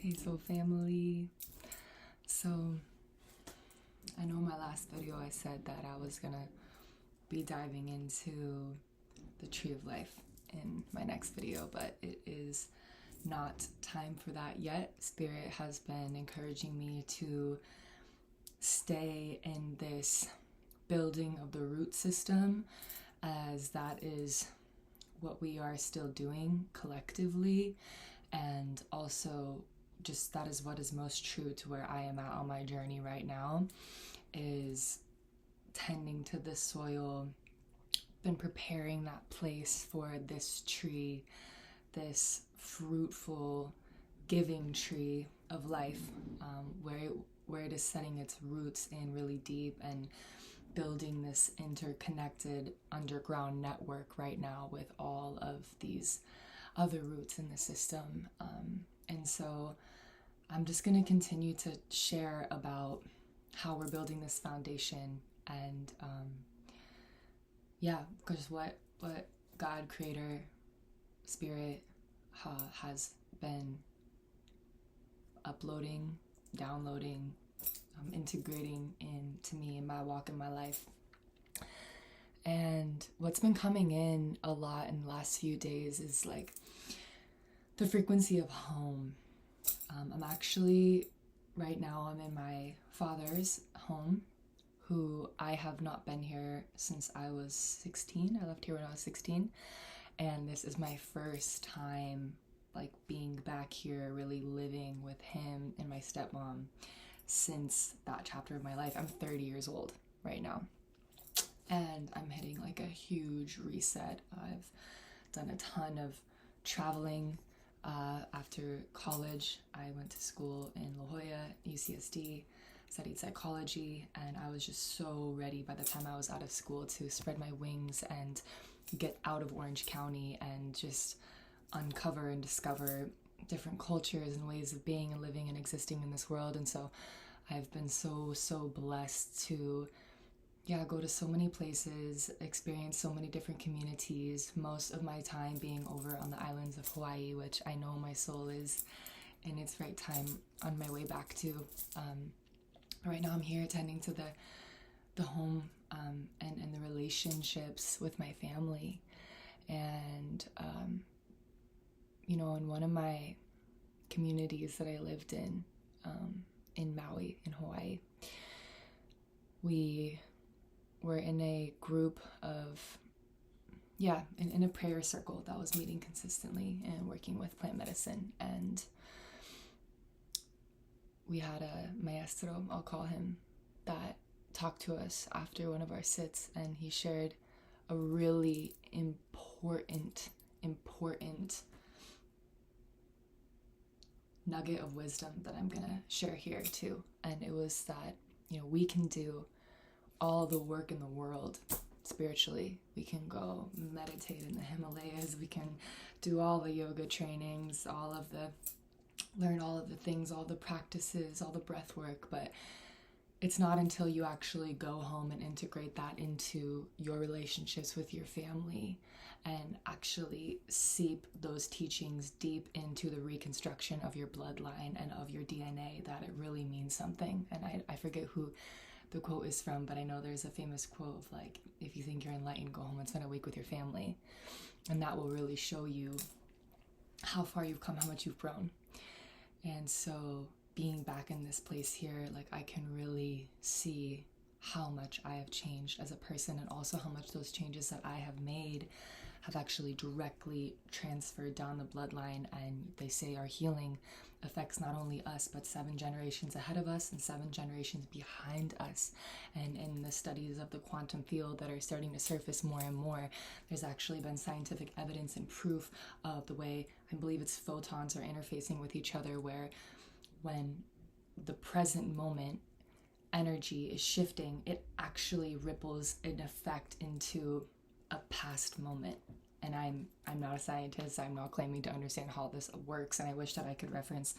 Okay, so family. So I know in my last video I said that I was gonna be diving into the tree of life in my next video, but it is not time for that yet. Spirit has been encouraging me to stay in this building of the root system, as that is what we are still doing collectively, and also just that is what is most true to where I am at on my journey right now, is tending to the soil, been preparing that place for this tree, this fruitful giving tree of life, where it is setting its roots in really deep and building this interconnected underground network right now with all of these other roots in the system. And so I'm just going to continue to share about how we're building this foundation, and because what God, Creator, Spirit has been uploading, downloading, integrating into me in my walk in my life. And what's been coming in a lot in the last few days is like the frequency of home. I'm actually, right now, I'm in my father's home, who I have not been here since I was 16. I left here when I was 16. And this is my first time like being back here, really living with him and my stepmom since that chapter of my life. I'm 30 years old right now. And I'm hitting like a huge reset. I've done a ton of traveling. After college, I went to school in La Jolla, UCSD, studied psychology, and I was just so ready by the time I was out of school to spread my wings and get out of Orange County and just uncover and discover different cultures and ways of being and living and existing in this world. And so I've been so blessed to go to so many places, experience so many different communities, most of my time being over on the islands of Hawaii, which I know my soul is in its right time on my way back to. Right now I'm here attending to the home and the relationships with my family. And, in one of my communities that I lived in Maui, in Hawaii, we were in a group of, in a prayer circle that was meeting consistently and working with plant medicine. And we had a maestro, I'll call him, that talked to us after one of our sits, and he shared a really important nugget of wisdom that I'm gonna share here too. And it was that, we can do all the work in the world spiritually. We can go meditate in the Himalayas, we can do all the yoga trainings, learn all of the things, all the practices, all the breath work, but it's not until you actually go home and integrate that into your relationships with your family and actually seep those teachings deep into the reconstruction of your bloodline and of your DNA that it really means something. And I forget who the quote is from, but I know there's a famous quote of like, if you think you're enlightened, go home and spend a week with your family. And that will really show you how far you've come, how much you've grown. And so being back in this place here, like I can really see how much I have changed as a person, and also how much those changes that I have made have actually directly transferred down the bloodline. And they say our healing affects not only us, but 7 generations ahead of us and 7 generations behind us. And in the studies of the quantum field that are starting to surface more and more, there's actually been scientific evidence and proof of the way, I believe it's photons are interfacing with each other, where when the present moment energy is shifting, it actually ripples an effect into a past moment. And I'm not a scientist, I'm not claiming to understand how this works, and I wish that I could reference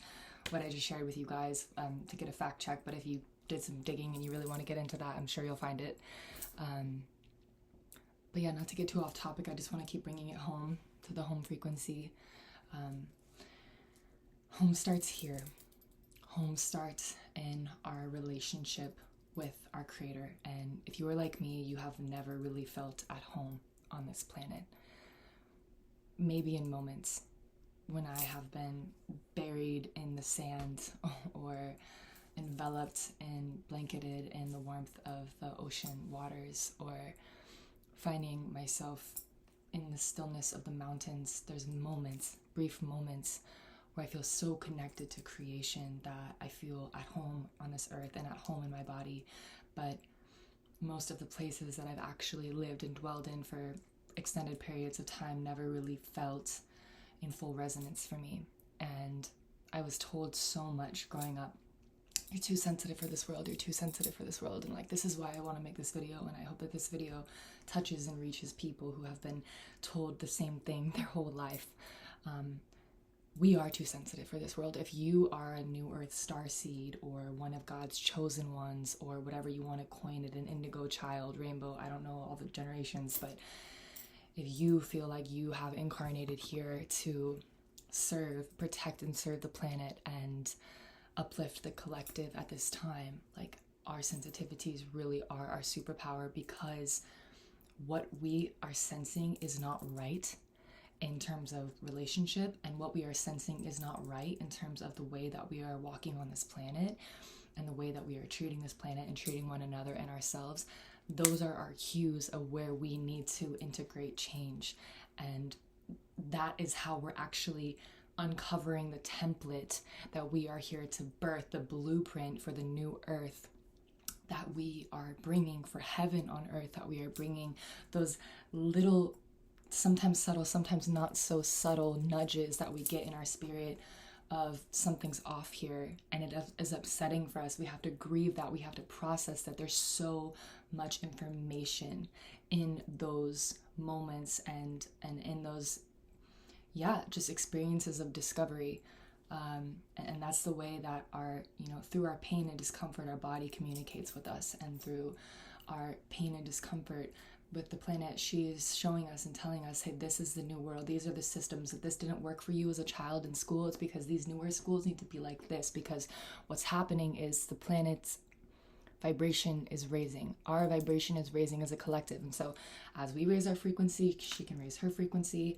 what I just shared with you guys to get a fact check, but if you did some digging and you really want to get into that, I'm sure you'll find it. But yeah, not to get too off topic, I just want to keep bringing it home to the home frequency. Home starts here. home starts in our relationship with our Creator. And if you are like me, you have never really felt at home on this planet. Maybe in moments when I have been buried in the sand or enveloped and blanketed in the warmth of the ocean waters, or finding myself in the stillness of the mountains. There's moments, brief moments, where I feel so connected to creation that I feel at home on this earth and at home in my body. But most of the places that I've actually lived and dwelled in for extended periods of time never really felt in full resonance for me. And I was told so much growing up, you're too sensitive for this world, you're too sensitive for this world. And like, this is why I want to make this video, and I hope that this video touches and reaches people who have been told the same thing their whole life. We are too sensitive for this world. If you are a new earth star seed, or one of God's chosen ones, or whatever you want to coin it, an indigo child, rainbow, I don't know all the generations, but if you feel like you have incarnated here to serve, protect, and serve the planet and uplift the collective at this time, like, our sensitivities really are our superpower, because what we are sensing is not right in terms of relationship, and what we are sensing is not right in terms of the way that we are walking on this planet and the way that we are treating this planet and treating one another and ourselves. Those are our cues of where we need to integrate change. And that is how we're actually uncovering the template that we are here to birth, the blueprint for the new earth that we are bringing, for heaven on earth, that we are bringing those little, sometimes subtle, sometimes not so subtle nudges that we get in our spirit of something's off here and it is upsetting for us. We have to grieve that. We have to process that. There's so much information in those moments and in those, just experiences of discovery. And that's the way that through our pain and discomfort, our body communicates with us. And through our pain and discomfort with the planet, she is showing us and telling us, hey, this is the new world. These are the systems. If this didn't work for you as a child in school, it's because these newer schools need to be like this, because what's happening is the planet's vibration is raising. Our vibration is raising as a collective. And so as we raise our frequency, she can raise her frequency.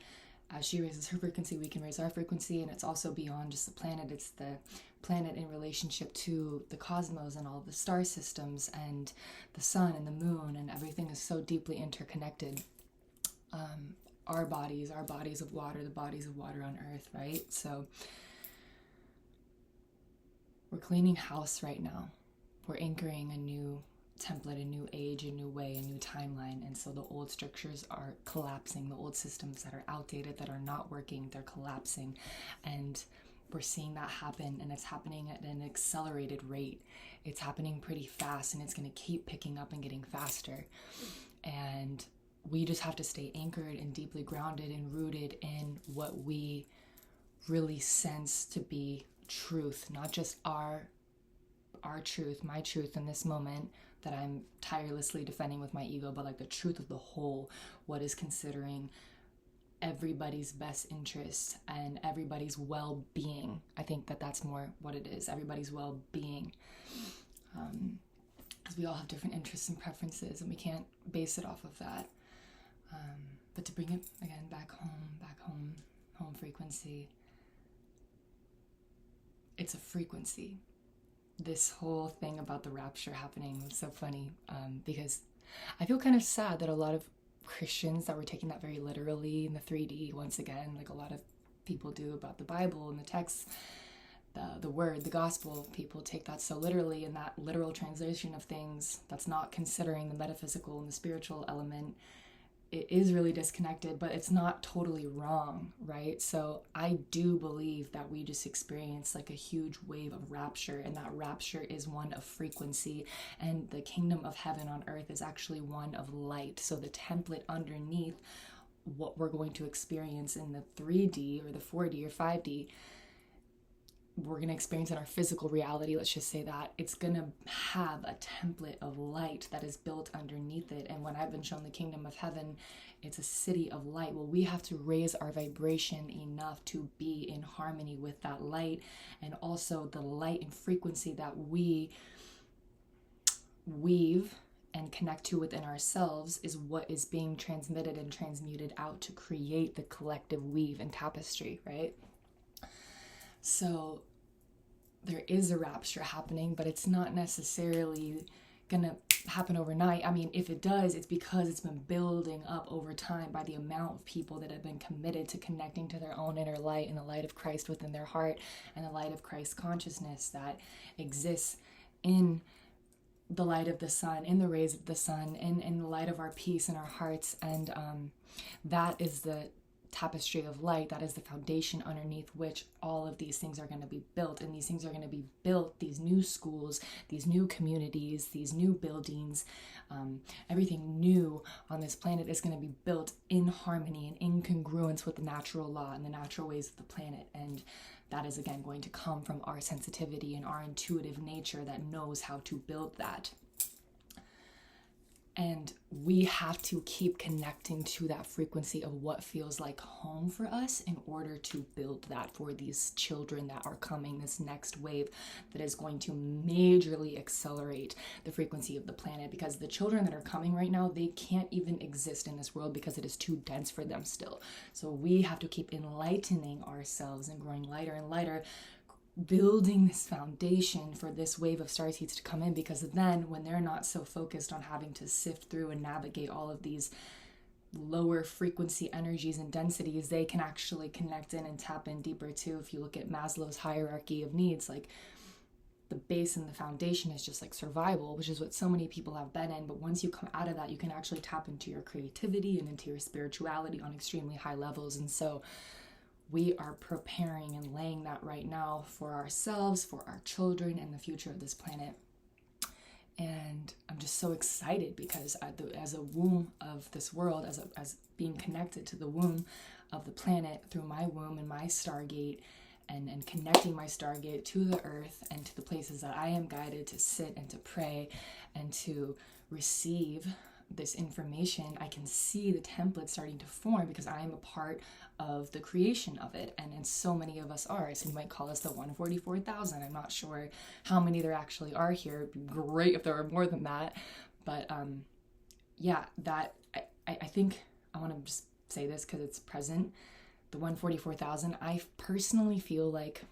As she raises her frequency, we can raise our frequency. And it's also beyond just the planet. It's the planet in relationship to the cosmos and all the star systems and the sun and the moon, and everything is so deeply interconnected. Our bodies of water, the bodies of water on earth, right? So we're cleaning house right now. We're anchoring a new template, a new age, a new way, a new timeline. And so the old structures are collapsing. The old systems that are outdated, that are not working, they're collapsing. And we're seeing that happen, and it's happening at an accelerated rate. It's happening pretty fast, and it's going to keep picking up and getting faster. And we just have to stay anchored and deeply grounded and rooted in what we really sense to be truth, not just our truth, my truth in this moment that I'm tirelessly defending with my ego, but like the truth of the whole, what is considering everybody's best interests and everybody's well-being. I think that that's more what it is, everybody's well-being. Because we all have different interests and preferences, and we can't base it off of that. But to bring it, again, back home frequency. It's a frequency. This whole thing about the rapture happening was so funny, because I feel kind of sad that a lot of Christians that were taking that very literally in the 3D, once again, like a lot of people do about the Bible and the text, the word, the gospel, people take that so literally, and that literal translation of things that's not considering the metaphysical and the spiritual element. It is really disconnected, but it's not totally wrong, right? So I do believe that we just experience like a huge wave of rapture, and that rapture is one of frequency, and the kingdom of heaven on earth is actually one of light. So the template underneath what we're going to experience in the 3D or the 4D or 5D, we're going to experience in our physical reality, let's just say that, it's going to have a template of light that is built underneath it. And when I've been shown the kingdom of heaven, it's a city of light. Well, we have to raise our vibration enough to be in harmony with that light, and also the light and frequency that we weave and connect to within ourselves is what is being transmitted and transmuted out to create the collective weave and tapestry, right? So there is a rapture happening, but it's not necessarily gonna happen overnight. I mean, if it does, it's because it's been building up over time by the amount of people that have been committed to connecting to their own inner light and the light of Christ within their heart, and the light of Christ consciousness that exists in the light of the sun, in the rays of the sun, in the light of our peace in our hearts. And that is the tapestry of light. That is the foundation underneath which all of these things are going to be built. And these things are going to be built, these new schools, these new communities, these new buildings, everything new on this planet is going to be built in harmony and in congruence with the natural law and the natural ways of the planet. And that is, again, going to come from our sensitivity and our intuitive nature that knows how to build that. And we have to keep connecting to that frequency of what feels like home for us in order to build that for these children that are coming, this next wave that is going to majorly accelerate the frequency of the planet. Because the children that are coming right now, they can't even exist in this world because it is too dense for them still. So we have to keep enlightening ourselves and growing lighter and lighter, building this foundation for this wave of starseeds to come in, because then when they're not so focused on having to sift through and navigate all of these lower frequency energies and densities, they can actually connect in and tap in deeper too. If you look at Maslow's hierarchy of needs, like the base and the foundation is just like survival, which is what so many people have been in. But once you come out of that, you can actually tap into your creativity and into your spirituality on extremely high levels. And so we are preparing and laying that right now for ourselves, for our children, and the future of this planet. And I'm just so excited because as a womb of this world, as being connected to the womb of the planet through my womb and my stargate, and connecting my stargate to the earth and to the places that I am guided to sit and to pray and to receive this information, I can see the template starting to form because I am a part of the creation of it, and so many of us are. So you might call us the 144,000. I'm not sure how many there actually are here. It'd be great if there were more than that, but yeah, that I think I want to just say this because it's present. The 144,000, I personally feel like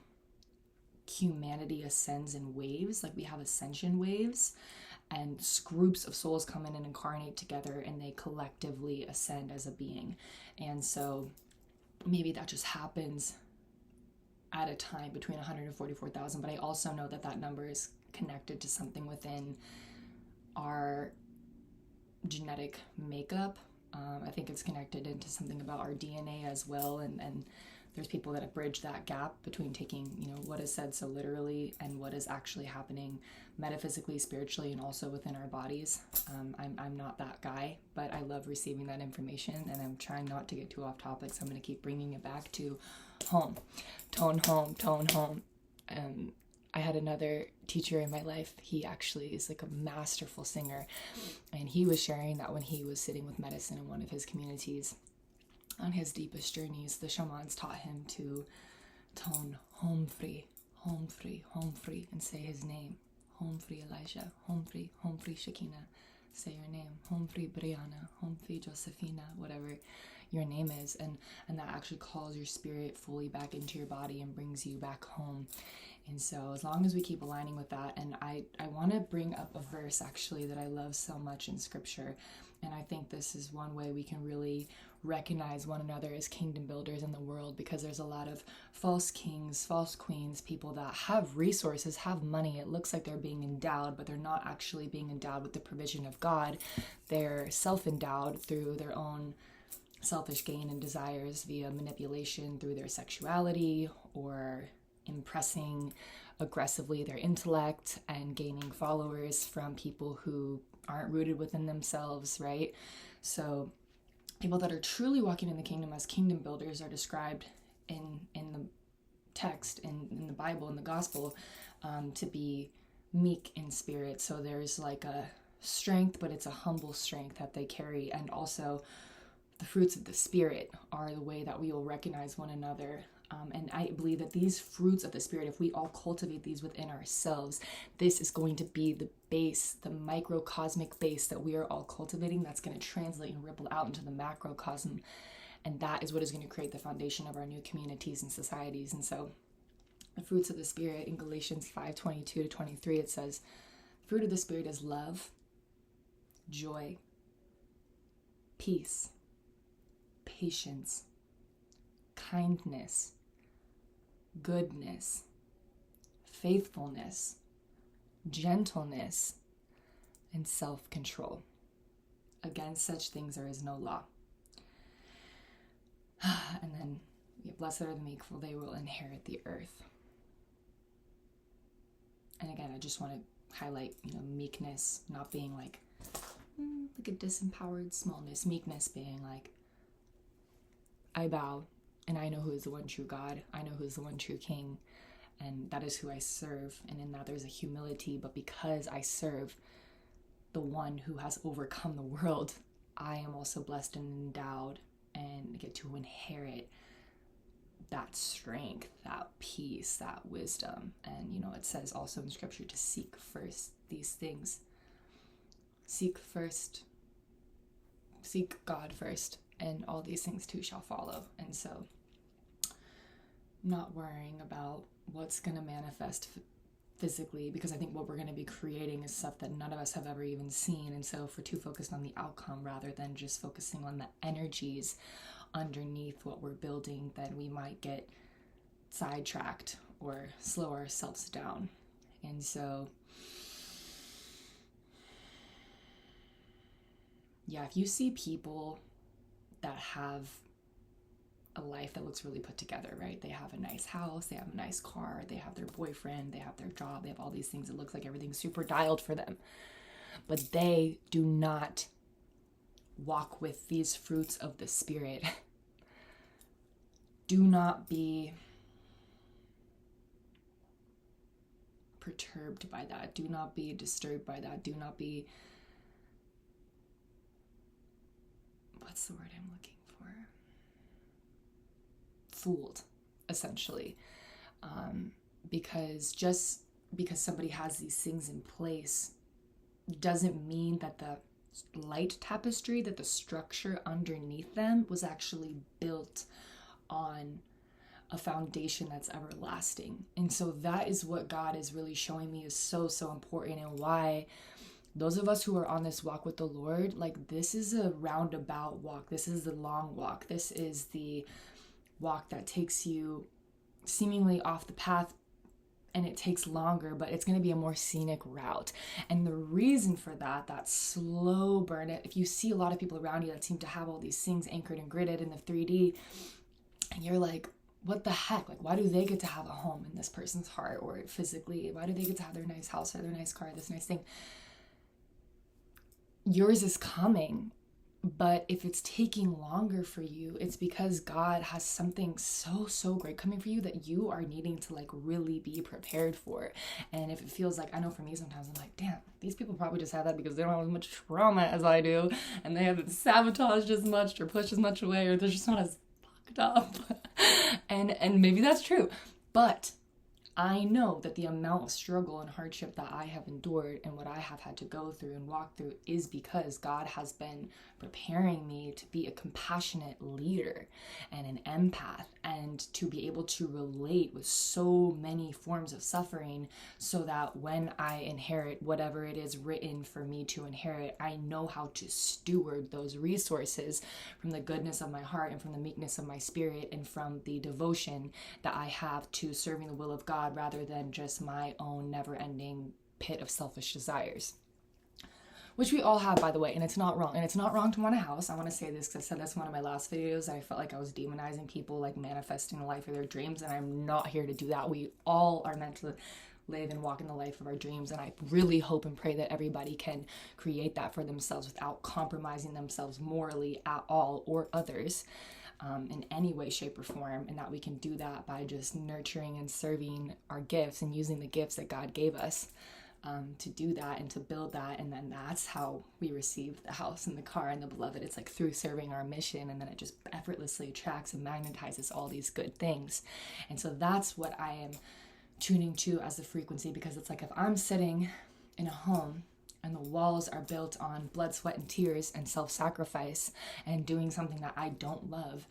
humanity ascends in waves, like we have ascension waves, and groups of souls come in and incarnate together, and they collectively ascend as a being. And so maybe that just happens at a time between 144,000, but I also know that that number is connected to something within our genetic makeup. I think it's connected into something about our DNA as well, and there's people that have bridged that gap between taking, what is said so literally and what is actually happening metaphysically, spiritually, and also within our bodies. I'm not that guy, but I love receiving that information, and I'm trying not to get too off topic, so I'm going to keep bringing it back to home. Tone home. I had another teacher in my life. He actually is like a masterful singer, and he was sharing that when he was sitting with medicine in one of his communities, on his deepest journeys, the shamans taught him to tone home free, and say his name. Home free Elijah, home free Shekinah. Say your name. Home free Brianna, home free Josephina, whatever your name is. And that actually calls your spirit fully back into your body and brings you back home. And so as long as we keep aligning with that, and I want to bring up a verse actually that I love so much in scripture. And I think this is one way we can really recognize one another as kingdom builders in the world, because there's a lot of false kings, false queens, people that have resources, have money. It looks like they're being endowed, but they're not actually being endowed with the provision of God. They're self-endowed through their own selfish gain and desires via manipulation through their sexuality, or impressing aggressively their intellect and gaining followers from people who aren't rooted within themselves, right? So people that are truly walking in the kingdom as kingdom builders are described in the text in the Bible, in the gospel, to be meek in spirit. So there's like a strength, but it's a humble strength that they carry. And also the fruits of the Spirit are the way that we will recognize one another. And I believe that these fruits of the Spirit, if we all cultivate these within ourselves, this is going to be the base, the microcosmic base that we are all cultivating, that's going to translate and ripple out into the macrocosm. And that is what is going to create the foundation of our new communities and societies. And so the fruits of the Spirit in Galatians 5:22-23, it says, fruit of the Spirit is love, joy, peace, patience, kindness, goodness, faithfulness, gentleness, and self-control. Against such things there is no law. And then, blessed are the meek, for they will inherit the earth. And again, I just want to highlight, meekness not being like a disempowered smallness. Meekness being like, I bow, and I know who is the one true God. I know who is the one true King, and that is who I serve. And in that there's a humility, but because I serve the one who has overcome the world, I am also blessed and endowed and get to inherit that strength, that peace, that wisdom. And, it says also in Scripture to seek first these things. Seek God first, and all these things too shall follow. And so not worrying about what's going to manifest physically, because I think what we're going to be creating is stuff that none of us have ever even seen. And so if we're too focused on the outcome rather than just focusing on the energies underneath what we're building, then we might get sidetracked or slow ourselves down. And so if you see people that have a life that looks really put together, right? They have a nice house, they have a nice car, they have their boyfriend, they have their job, they have all these things. It looks like everything's super dialed for them. But they do not walk with these fruits of the Spirit. Do not be perturbed by that. Do not be disturbed by that. Do not be, what's the word I'm looking for? Fooled, essentially. Because just because somebody has these things in place doesn't mean that the light tapestry, that the structure underneath them was actually built on a foundation that's everlasting. And so that is what God is really showing me is so, so important, and why those of us who are on this walk with the Lord, like, this is a roundabout walk. This is the long walk. This is the walk that takes you seemingly off the path, and it takes longer, but it's going to be a more scenic route. And the reason for that slow burn, if you see a lot of people around you that seem to have all these things anchored and gridded in the 3D, and you're like, what the heck? Like, why do they get to have a home in this person's heart, or physically? Why do they get to have their nice house or their nice car, this nice thing? Yours is coming. But if it's taking longer for you, it's because God has something so, so great coming for you that you are needing to really be prepared for. And if it feels like, I know for me sometimes I'm like, damn, these people probably just have that because they don't have as much trauma as I do, and they haven't sabotaged as much or pushed as much away, or they're just not as fucked up. and maybe that's true. But I know that the amount of struggle and hardship that I have endured and what I have had to go through and walk through is because God has been preparing me to be a compassionate leader and an empath, and to be able to relate with so many forms of suffering, so that when I inherit whatever it is written for me to inherit, I know how to steward those resources from the goodness of my heart and from the meekness of my spirit and from the devotion that I have to serving the will of God, rather than just my own never-ending pit of selfish desires, which we all have, by the way. And it's not wrong. And it's not wrong to want a house. I want to say this because I said this in one of my last videos. I felt like I was demonizing people manifesting the life of their dreams, and I'm not here to do that. We all are meant to live and walk in the life of our dreams, and I really hope and pray that everybody can create that for themselves without compromising themselves morally at all or others. in any way, shape, or form, and that we can do that by just nurturing and serving our gifts and using the gifts that God gave us to do that and to build that. And then that's how we receive the house and the car and the beloved. It's like through serving our mission, and then it just effortlessly attracts and magnetizes all these good things. And so that's what I am tuning to as the frequency, because it's like if I'm sitting in a home and the walls are built on blood, sweat, and tears and self-sacrifice and doing something that I don't love,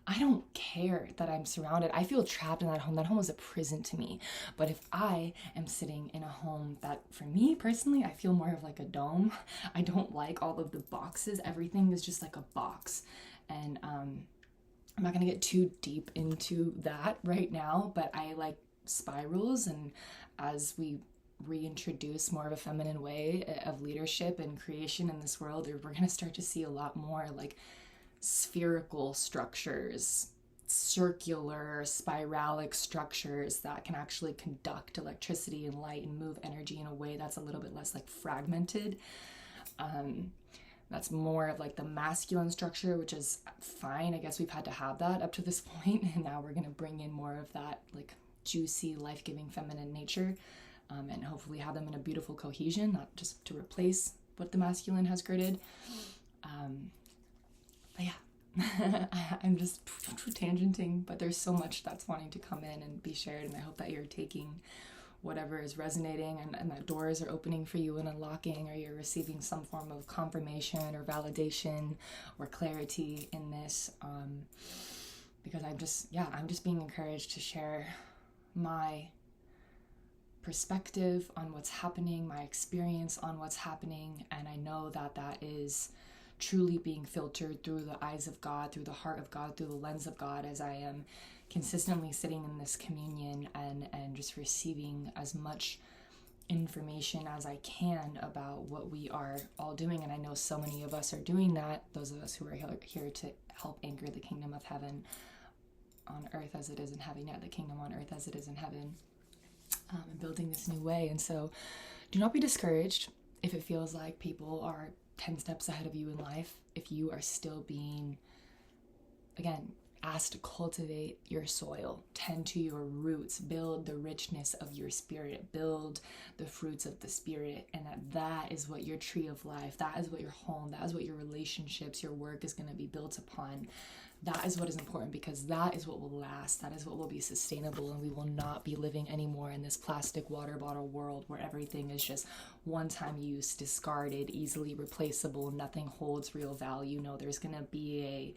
I don't care that I'm surrounded. I feel trapped in that home. That home is a prison to me. But if I am sitting in a home that, for me personally, I feel more of like a dome. I don't like all of the boxes. Everything is just like a box. And I'm not going to get too deep into that right now, but I like spirals. And as we reintroduce more of a feminine way of leadership and creation in this world, we're going to start to see a lot more like spherical structures, circular, spiralic structures that can actually conduct electricity and light and move energy in a way that's a little bit less like fragmented. That's more of like the masculine structure, which is fine. I guess we've had to have that up to this point, and now we're going to bring in more of that like juicy, life-giving feminine nature, and hopefully have them in a beautiful cohesion, not just to replace what the masculine has created. But yeah, I'm just tangenting, but there's so much that's wanting to come in and be shared, and I hope that you're taking whatever is resonating and that doors are opening for you and unlocking, or you're receiving some form of confirmation or validation or clarity in this, because I'm just being encouraged to share my perspective on what's happening, my experience on what's happening, and I know that that is truly being filtered through the eyes of God, through the heart of God, through the lens of God, as I am consistently sitting in this communion and just receiving as much information as I can about what we are all doing. And I know so many of us are doing that, those of us who are here to help anchor the kingdom of heaven on earth as it is in heaven, the kingdom on earth as it is in heaven, and building this new way. And so do not be discouraged if it feels like people are 10 steps ahead of you in life, if you are still being, again, asked to cultivate your soil, tend to your roots, build the richness of your spirit, build the fruits of the spirit, and that is what your tree of life, that is what your home, that is what your relationships, your work is going to be built upon. That is what is important, because that is what will last, that is what will be sustainable, and we will not be living anymore in this plastic water bottle world where everything is just one-time use, discarded, easily replaceable, nothing holds real value. No, there's going to be a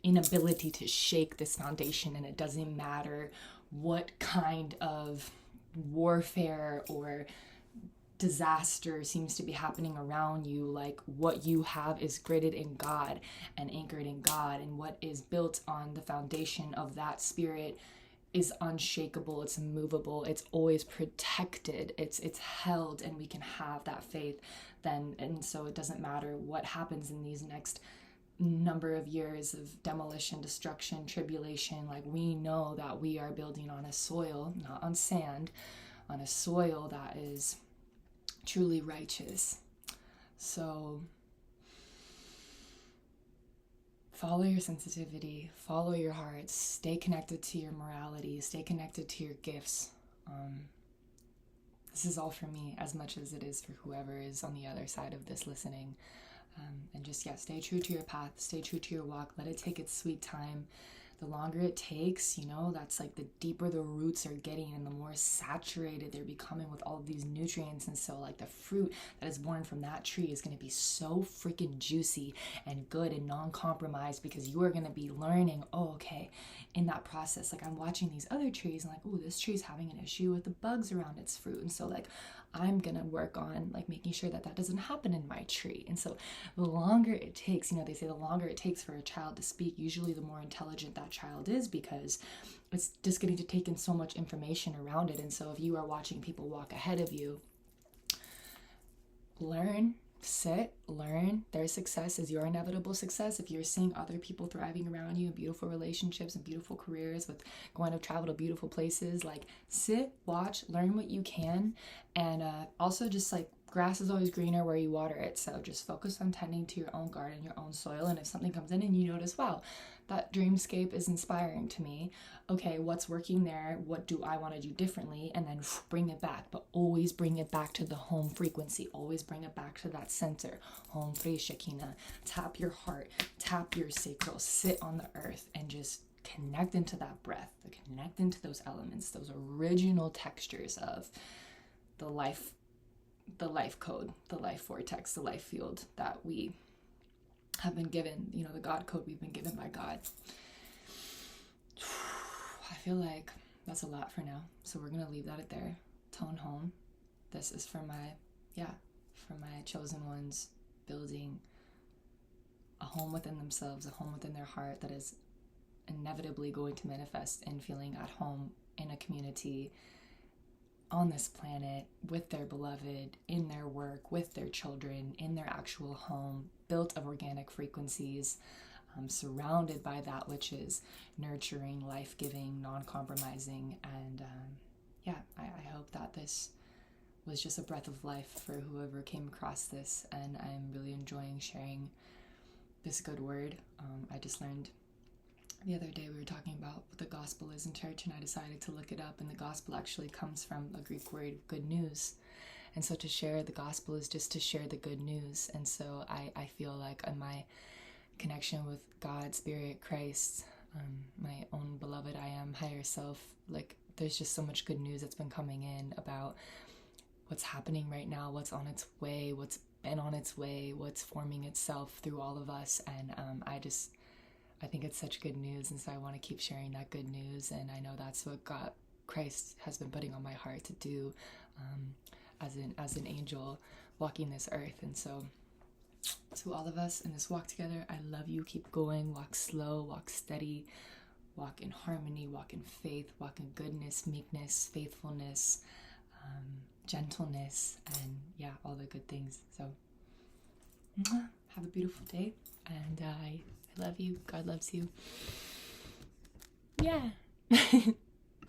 inability to shake this foundation, and it doesn't matter what kind of warfare or disaster seems to be happening around you. Like, what you have is gritted in God and anchored in God, and what is built on the foundation of that spirit is unshakable, it's immovable, it's always protected, it's held, and we can have that faith then. And so it doesn't matter what happens in these next number of years of demolition, destruction, tribulation, like, we know that we are building on a soil, not on sand, on a soil that is truly righteous. So follow your sensitivity, follow your heart, stay connected to your morality, stay connected to your gifts. This is all for me as much as it is for whoever is on the other side of this listening. And just, stay true to your path, stay true to your walk, let it take its sweet time. The longer it takes, that's like the deeper the roots are getting and the more saturated they're becoming with all of these nutrients. And so like the fruit that is born from that tree is going to be so freaking juicy and good and non-compromised, because you are going to be learning, in that process, like, I'm watching these other trees and like, this tree's having an issue with the bugs around its fruit. And so like, I'm going to work on like making sure that doesn't happen in my tree. And so the longer it takes, they say the longer it takes for a child to speak, usually the more intelligent that child is, because it's just getting to take in so much information around it. And so if you are watching people walk ahead of you, learn sit, learn. Their success is your inevitable success. If you're seeing other people thriving around you in beautiful relationships and beautiful careers with going to travel to beautiful places, like sit, watch, learn what you can. And also just like grass is always greener where you water it. So just focus on tending to your own garden, your own soil. And if something comes in and you notice, wow, that dreamscape is inspiring to me. Okay, what's working there? What do I want to do differently? And then bring it back, but always bring it back to the home frequency. Always bring it back to that center. Home free Shekina. Tap your heart, tap your sacral, sit on the earth and just connect into that breath, connect into those elements, those original textures of the life code, the life vortex, the life field that we have been given, the God code we've been given by God. I feel like that's a lot for now. So we're going to leave that at there. Tone home. This is for my chosen ones, building a home within themselves, a home within their heart that is inevitably going to manifest in feeling at home in a community on this planet with their beloved, in their work, with their children, in their actual home, built of organic frequencies, surrounded by that which is nurturing, life-giving, non-compromising. And I hope that this was just a breath of life for whoever came across this, and I'm really enjoying sharing this good word. I just learned the other day we were talking about what the gospel is in church, and I decided to look it up, and the gospel actually comes from a Greek word, good news. And so to share the gospel is just to share the good news. And so I feel like in my connection with God, Spirit, Christ, my own beloved I am, higher self, like there's just so much good news that's been coming in about what's happening right now, what's on its way, what's been on its way, what's forming itself through all of us. And I think it's such good news, and so I want to keep sharing that good news. And I know that's what Christ has been putting on my heart to do, as an angel walking this earth. And so to all of us in this walk together, I love you. Keep going. Walk slow. Walk steady. Walk in harmony. Walk in faith. Walk in goodness, meekness, faithfulness, gentleness, and all the good things. So have a beautiful day, and I love you. God loves you. Yeah.